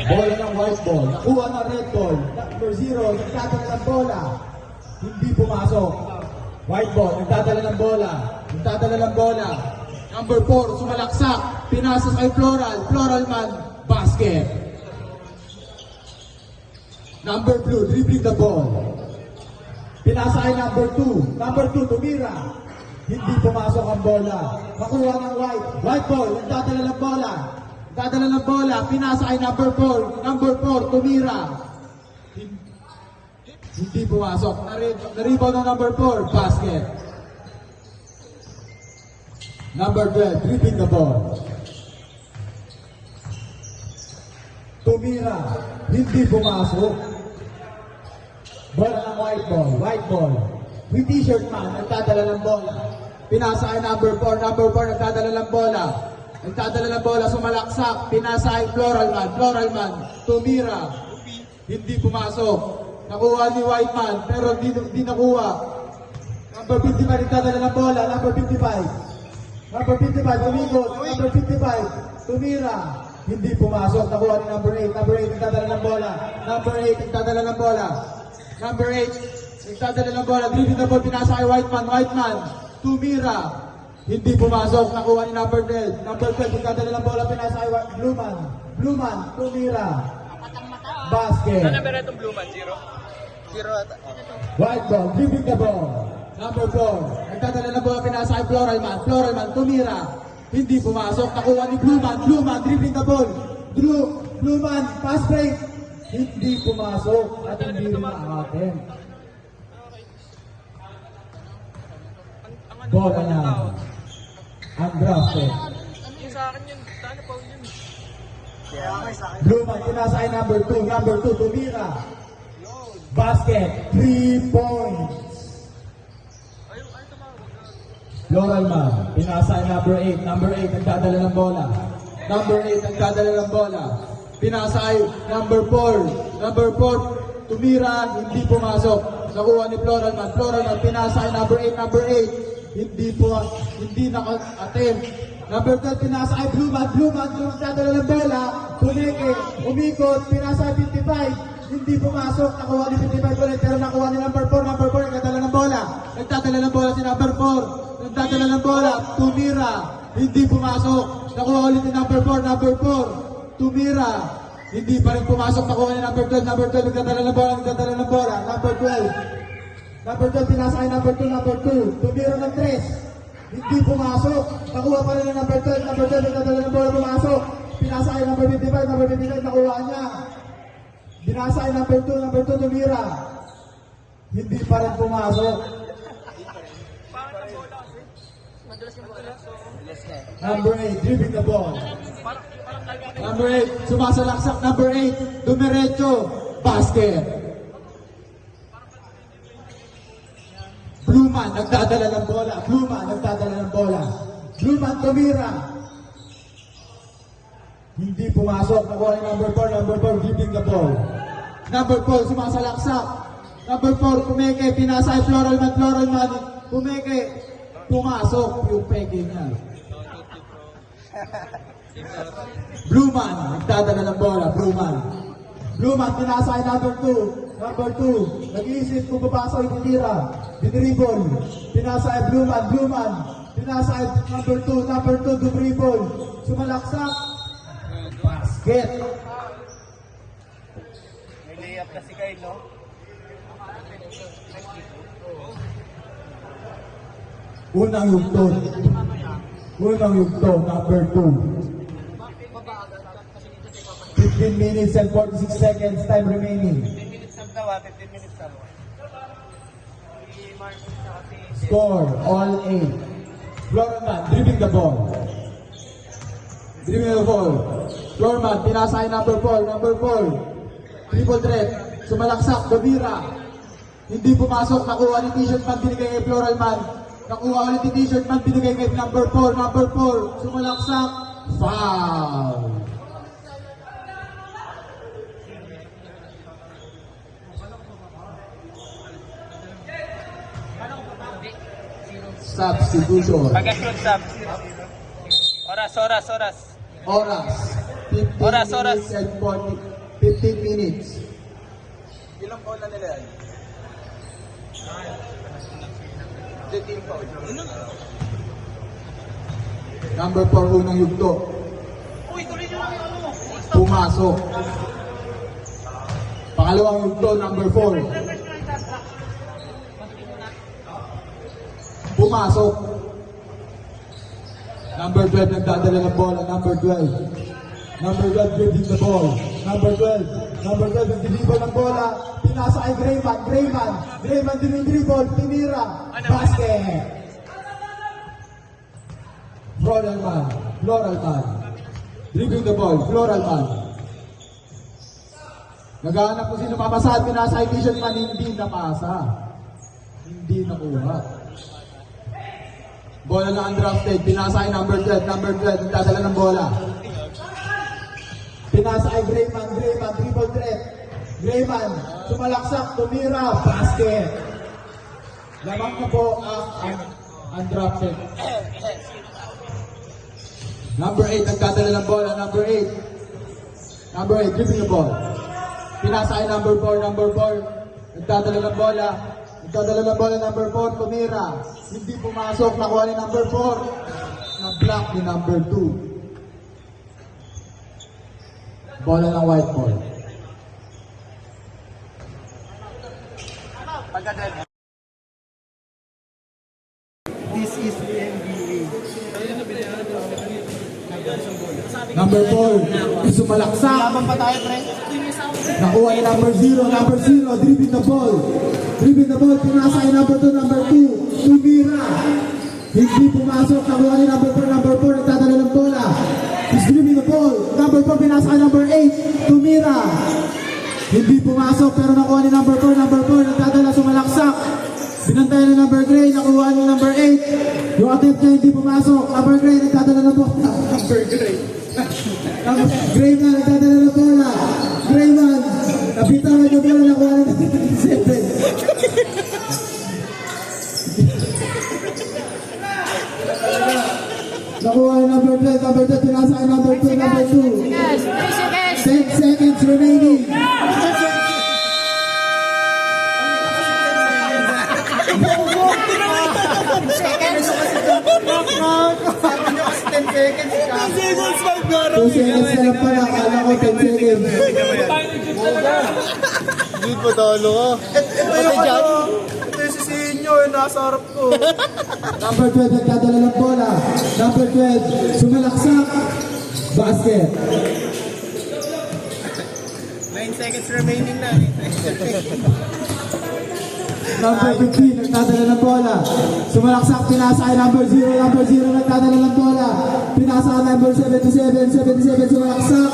Bola ng white ball. Nakuha ng red ball. Number 0, nagdadala ng bola. Hindi pumasok. White ball, nagdadala ng bola. Nagdadala ng bola. Number 4, sumalaksak. Pinasa kay Floral. Floral man, basket. Number blue, dribbling the ball. Pinasa kay number 2. Number 2, tumira. Hindi pumasok ang bola. Makuha ng white. White ball, nagdadala ng bola. Nagdadala ng bola. Pinasa kay number 4. Number 4, tumira. Hindi pumasok. Naribaw ng number 4, basket. Number 12, dribbling the ball. Tumira. Hindi pumasok. Bola ng white ball. White ball. With t-shirt man, nagdadala ng bola. Pinasa kay number 4. Number 4, nagdadala ng bola. Nagdadala ng bola, sumalaksak. Pinasa kay Floral man. Floral man, tumira. Hindi pumasok. Nakuha ni White man, pero hindi nakuha. Number 55, nagdadala ng bola. Number 55. Number 55, umikot. Number 55, tumira. Hindi pumasok. Nakuha ni number 8. Number 8, nagdadala ng bola. Number 8, nagdadala ng bola. Number 8, nagdadala ng bola. Dribbling the ball, pinasa kay White man. White man, tumira. Hindi pumasok. Nakuha ni number 12. Number 12, nagdadala ng bola. Pinasa kay Blue man. Blue man, tumira. Basket. Ano number itong blue man? 0? 0 ata. White ball, dribbling the ball. Number 4, nagdadala ng bola, pinasa kay Floral man. Floral man, tumira. Hindi pumasok. Nakuha ni Blue man. Blue man, dribbling the ball. Blue man, pass break. Hindi pumasok at hindi rin nakaten. Bola na. Undrafted. Yung sa akin yun. Ano pa yun? Blue man, pinasa kay number 2. Number 2, tumira. Basket, 3 points. Floral man, pinasa kay number 8. Number 8, nagdadala ng bola. Number 8, nagdadala ng bola. Pinasa kay number 4. Number 4, tumira, hindi pumasok. Nakuha ni Floral man. Floral man, pinasa kay number 8. Number 8, hindi naka-attempt. Number 12, pinasa kay Blue man. Blue man, nagdadala ng bola. Puneke, umikot, pinasa kay 55. Hindi pumasok, nakuha ni 55 ulit, pero nakuha ni number 4. Number 4, nagdadala ng bola. Nagdadala ng bola si number 4. Nagdadala ng bola, tumira. Hindi pumasok. Nakuha ulit ni number 4. Number 4, tumira. Hindi pa rin pumasok. Nakuha ni number 12. Number 12, nagdadala ng bola. Nagdadala ng bola. Number 12. Number 12, pinasa kay number 2. Number 2, tumira ng 3. Hindi pumasok. Nakuha pa rin ni number 12. Number 12, nagdadala ng bola. Pumasok. Pinasa kay number 55. Number 55, nakuha niya. Binasa kay number 2. Number 2, tumira. Hindi pa rin pumasok. Number 8, dribbling the ball. Number 8, sumasalaksak. Number 8, dumiretso. Basket. Blue man, nagdadala ng bola. Blue man, nagdadala ng bola. Blue man, tumira. Hindi pumasok. Nakuha ni number 4. Number 4, dribbling the ball. Number 4, sumasalaksak. Number 4, pumeke. Pinasa ay Floral man. Floral man, pumeke. Pumasok yung peke niya. Blue man, nagdadala ng bola. Blue man. Blue man, pinasa ay number 2. Number 2, nag-iisip kung papasa o ititira. Dinribol. Pinasa ay Blue man. Blue man. Pinasa ay number 2. Number 2, dumribol. Sumalaksak. Basket. May layup na si Kyle, no? Unang yugtong. Unang yugtong, number 2. 15 minutes and 46 seconds time remaining. 15 minutes sub daw, 15 minutes sub. Score, all 8. Florman, dribbling the ball. Dribbling the ball. Florman, pinasa kay number 4. Number 4. Triple threat. Sumalaksak, Dobira. Hindi pumasok, nakuha ni t-shirt man, binigay kay Floral man. Nakuha ulit ni t-shirt man, binigay kay number 4. Number 4, sumalaksak. Foul. Substitution. Pag-shoot sub. Oras. Oras. 15 Oras. minutes and 40. 15 minutes. Ilang bola nila yan? Team foul. Number 4, unang yugto. Pumasok. Pangalawang yugto, number 4. Pumasok. Number 12, nagdadala ng bola. Number 12. Number 12, dribbling the ball. Number 12, nagdidribble ng bola. Pinasa kay Grayman. Grayman dinidribble. Tinira. Basket. Floralman. Dribbling the ball. Floralman. Naghahanap kung sino papasa at pinasa kay Vision Man. Hindi napasa. Hindi nakuha. Bola na undrafted. Pinasa kay number 12. Nagdadala ng bola. Pinasa kay Grayman, dribble threat. Grayman, sumalaksak, tumira, basket. Lamang na po ang undrafted. Number 8, nagdadala ng bola. Number 8, dribbling the ball. Pinasa kay number 4. Nagdadala ng bola. Number 4, tumira. Hindi pumasok, nakuha ni number 4. Na-block ni number 2. Bola ng white ball. This is the NBA. Number 4, sumalaksak. Laban pa tayo, pre. Nakuha ni number 0, dribbling the ball. Pinasa kay number 2, tumira. Hindi pumasok, nakuha ni number 4, nagdadala ng bola. He's dribbling the ball. Number 4, pinasa kay number 8, tumira. Hindi pumasok, pero nakuha ni number 4, nagdadala, sumalaksak. Binantayan ni number Gray, nakuha ni number 8. Yung attempt niya hindi pumasok. Number Gray, nagdadala ng bola. Grayman, nagdadala ng bola. Grayman, napitawan yung bola, nakuha ni number 7. Nakuha ni number 12, pinasa kay number 2, 10 seconds remaining. Two seconds na lang pala, akala ko 10 seconds. Dude, patalo ka. Ito yung si Sinyo, nasa harap ko. Number 12, nagdadala ng bola. Number 12, sumalaksak. Basket. 9 seconds remaining na. Number 15, nagdadala ng bola. Sumalaksak, pinasa kay number 0. Number 0, nagdadala ng bola. Pinasa kay number 77, sumalaksak.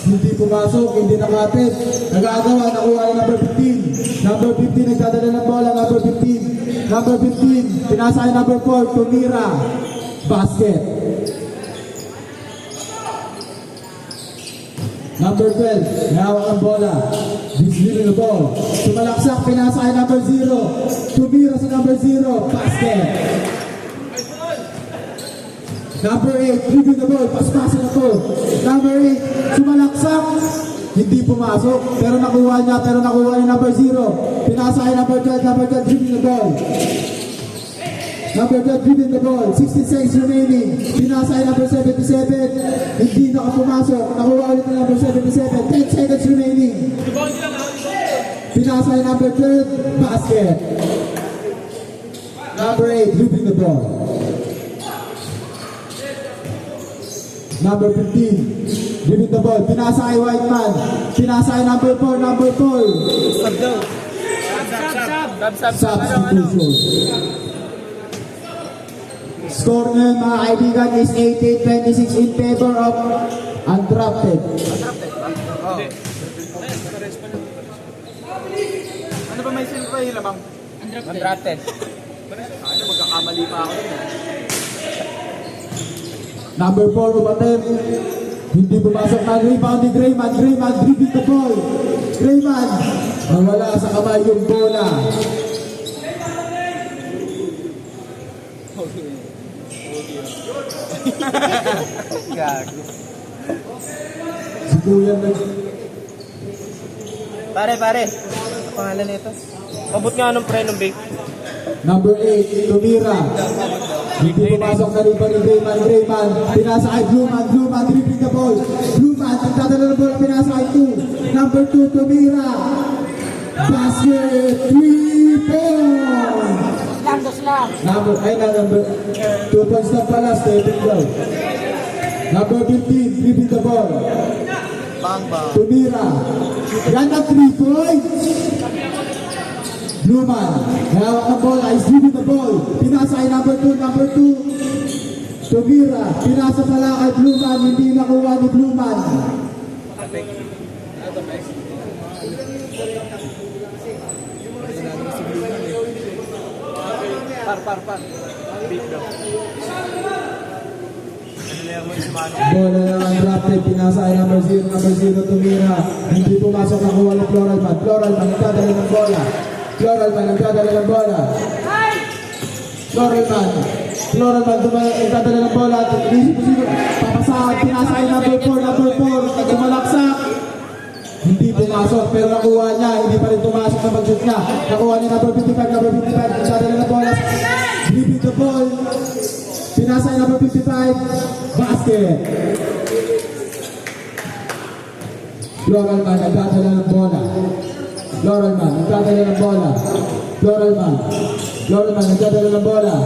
Hindi pumasok, hindi nakatid. Nag-aagawa, nakuha ni number 15. Number 15, nagdadala ng bola. Number 15, pinasa kay number 4, tumira. Basket. Number 12, nahawak ang bola. Distributing the ball. Sumalaksak, pinasa kay number 0. Tumira sa number 0. Basket. Number 8, dribbling the ball. Paspasan ako. Number 8, sumalaksak. Hindi pumasok. Pero nakuha ni number 0. Pinasa kay number 12, dribbling the ball. Number 12, dribbling the ball. 16 seconds remaining. Pinasa kay number 77. Hindi nakapumasok. Nakuha ulit ni number 77. 10 seconds remaining. Pinasa kay number 12. Basket. Number 8, dribbling the ball. Number 15, dribbling the ball. Pinasa kay Whiteman. Pinasa kay number 4. Sub daw. Sub. Substitution. Score ngayon mga kaibigan is 88-26 in favor of undrafted. Ano ba may silpa yung lamang? Undrafted. Ano, magkakamali pa ako. Number 4 umatem. Hindi pumasok na rebound ni Grayman. Dribbling the ball. Grayman. Nawala sa kamay yung bola. Gago. Kuya nag... Pare. Ang pangalan nito. Pabot nga ng pre ng bake. Number 8, Tumira. Hindi pumasok na rin pa ni Grayman. Pinasa kay Bluman, dribbling the ball. Bluman, nagdadala ng bola, pinasa kay 2. Number 2, Tumira. Basket, 3 points. Number 2 points na pala, Stephen Dow. Number 15, dribbling the ball. Tumira. Yan ang 3 points. Bluman, hawak ng bola, is dribbling the ball. Pinasa kay number 2. Tumira, pinasa pala kay Bluman, hindi nakuha ni Bluman. Par. Bake daw. Bola na ang drafted, pinasa kay number 0, Tumira. Hindi pumasok, nakuha ni Floralman. Floralman, nagdadala ng bola. Floralman, nagdadala ng bola. Floralman, nagdadala ng bola. Inisip ko sino, papasahan, pinasa kay number 4, tumalaksak. Hindi pumasok, pero nakuha niya. Hindi pa rin tumasok na mag-shoot niya. Nakuha niya number 55, nagdadala ng bola. Dribbling the ball. Pinasa kay number 55, basket. Floralman, nagdadala ng bola. Floralman, nagdadala ng bola. Floralman, nagdadala ng bola.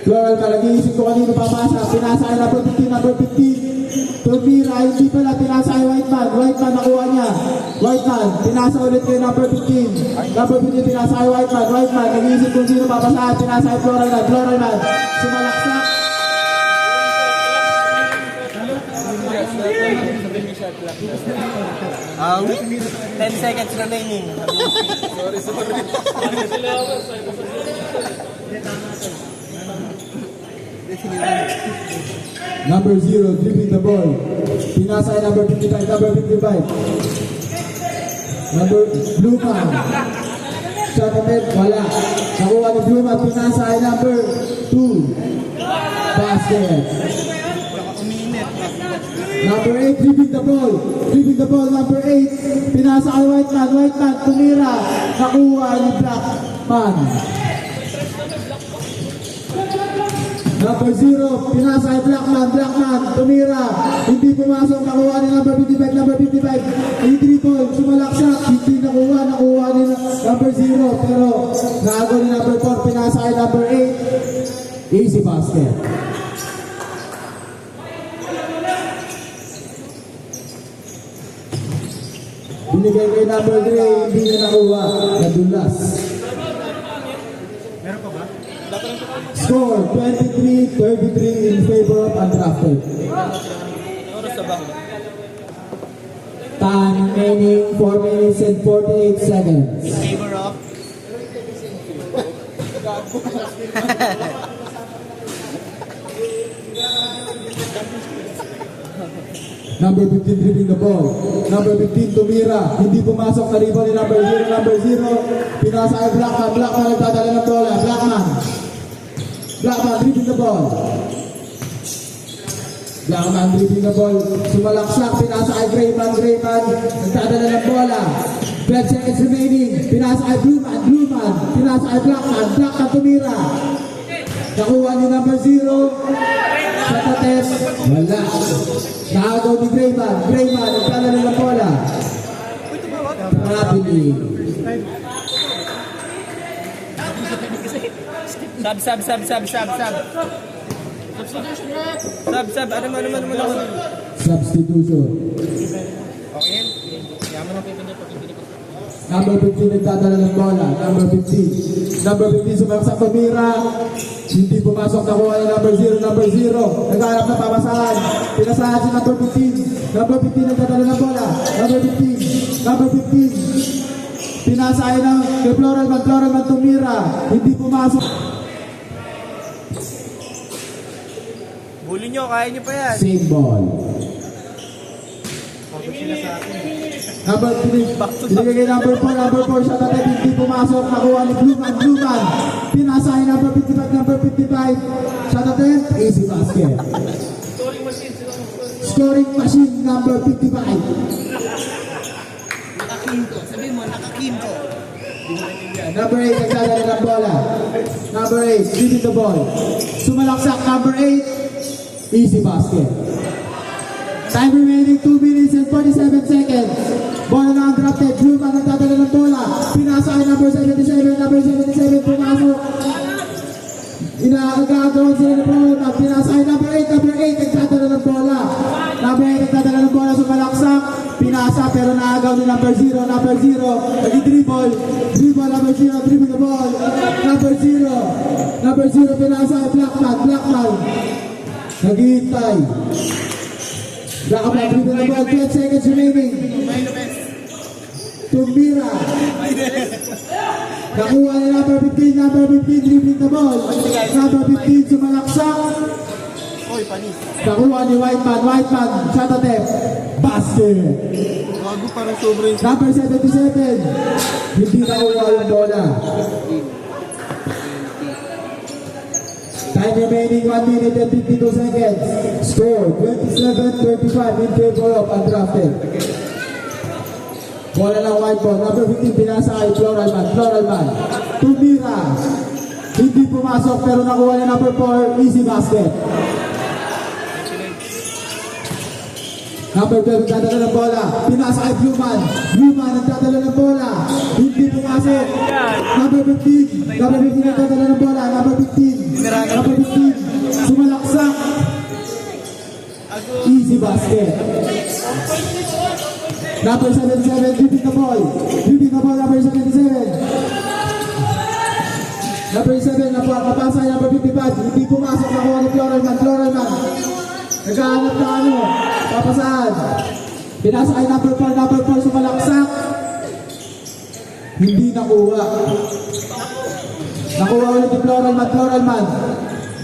Floralman, nag-iisip ko kanino papasa. Pinasa kay number 15. Tumira, hindi pala. Pinasa kay Whiteman, nakuha niya. Whiteman, pinasa ulit kay number 15. Number 15, pinasa kay Whiteman, nag-iisip kung sino papasahan. Pinasa kay Floralman, sumalaksak. Awi? 10 seconds remaining. Sorry. Number 0, dribbling the ball. Pinasa kay number 55. Number Bluman. Shot attempt, wala. Nakuha ni Bluman, pinasa kay number 2. Basket. Number 8, dribbling the ball, number 8. Pinasa kay Whiteman, tumira. Nakuha ni Blackman. Number 0, pinasa kay Blackman, tumira. Hindi pumasok, nakuha ni number 55. Ay 3 points, sumalaksak. Hindi nakuha ni number 0. Pero nagago ni number 4, pinasa kay number 8. Easy basket. Binigay kay number 3, hindi niya nakuha. Nadulas. Meron pa ba? Score 23-33 in favor of undrafted. Oras na ba? Time remaining 4 minutes and 48 seconds. Favor of? Number 15 dribbling the ball. Number 15 tumira. Hindi pumasok na rebound ni number 0. Pinasa kay Blackman nagdadala ng bola. Blackman dribbling the ball. Sumalaksak. Pinasa kay Grayman. Nagdadala ng bola. 12 seconds remaining. Pinasa kay Bluman. Pinasa kay Blackman tumira. Nakuha ni number 0. Sa tates, wala. Nakagaw ni Grayman, nagdala ng bola. Rapidly. Sub. Sub. Ano. Substitution. Okay. Yaman na pipinit. Number 15 nagdadala ng bola. Number 15 sumaksak tumira. Hindi pumasok, nakuha ni number 0. Nagharap na papasahan. Pinasahan si number 15. Number 15 nagdadala ng bola. Number 15. Pinasahan ng kay Floralman tumira. Hindi pumasok. Bully nyo, kaya nyo pa yan. Same ball. Number 3, binigay kay number 4, shot attempt, hindi pumasok, nakuha ni Bluman. Pinasahin number 55, shot attempt, easy basket. scoring machine number 55. Nakakinto. Sabi mo, nakakinto. Number 8, nagdadala ng bola. Number 8, leading the ball. Sumalaksak, number 8, easy basket. Time remaining 2 minutes and 47 seconds. Bola na undrafted. Blue man nagdadala ng bola. Pinasa kay number 77. Number 77 pumasok. Inaagagawan sila ng bola. Pinasa kay number 8. Number 8 nagdadala ng bola. Number 8 nagdadala ng bola. Sumalaksak. Pinasa pero naagaw ni number 0. Number 0. Nag-dribble. Dribble number 0. Dribble the ball. Number 0. Number 0 pinasa kay Blackman. Blackman. Naghihintay. Blackman dribble the ball. 10 seconds remaining. Tumira. Nakuha ni number 15. Number 15 dribbling the ball. Number 15 sumalaksak. Nakuha ni Whiteman. Whiteman. Shot attempt. Basket. Gago parang sobrang Number 77. Hindi nakuha yung bola. Time remaining 1 minute and 52 seconds. Score 27-25 in favor of undrafted. Bola ng white ball. Number 15 pinasa kay Floralman. Floralman. Tumira. Hindi pumasok pero nakuha ni number 4. Easy basket. Number 12 nagdadala ng bola. Pinasa kay Bluman. Bluman nagdadala ng bola. Hindi pumasok. Number 15. Number 15 nagdadala ng bola. Number 15. Number 15. Sumalaksak. Easy basket. Number 77, dribbling the ball. Dribbling the ball, number 77. Number 7, napasa ay number 55. Hindi pumasok, nakuha ni Floralman. Floralman. Naghahanap na ano. Papasaan. Pinasa kay number 4. Number 4, sumalaksak. Hindi nakuha. Nakuha ulit ni Floralman. Floralman.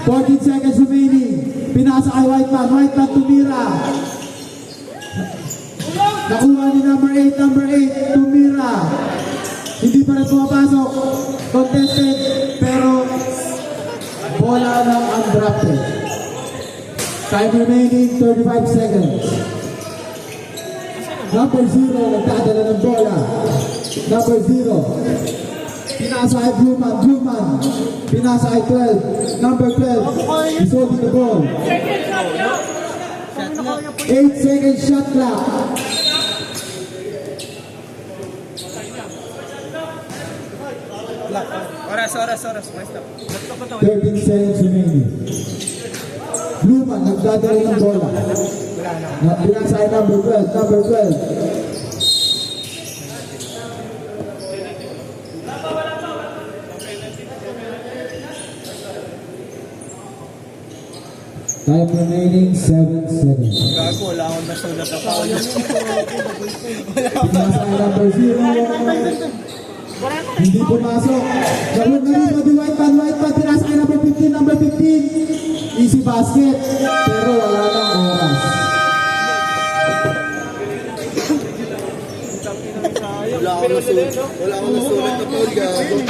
14 seconds remaining. Pinasa kay Whiteman. Whiteman tumira. Nakuha ni number 8, number 8, tumira. Hindi pa rin pumapasok. Contested, pero bola ng undrafted. Time remaining 35 seconds. Number 0, nagdadala ng bola. Number 0. Pinasa kay Bluman. Bluman. Pinasa kay 12. Number 12. He's holding the ball. 8 seconds shot clock. Oras. Basta. 13 seconds remaining. Bluman, nagdadala ng bola. Pinasa kay number 12. Number 12. Time remaining 7 seconds. Gago, wala akong nasulat na foul. Pinasa kay number 0. Hindi pumasok. Gawin na rin ni Whiteman. Whiteman, pinasa kay number 15. Number 15. Easy basket. Pero wala nang oras. Wala akong nasulat na foul, gago.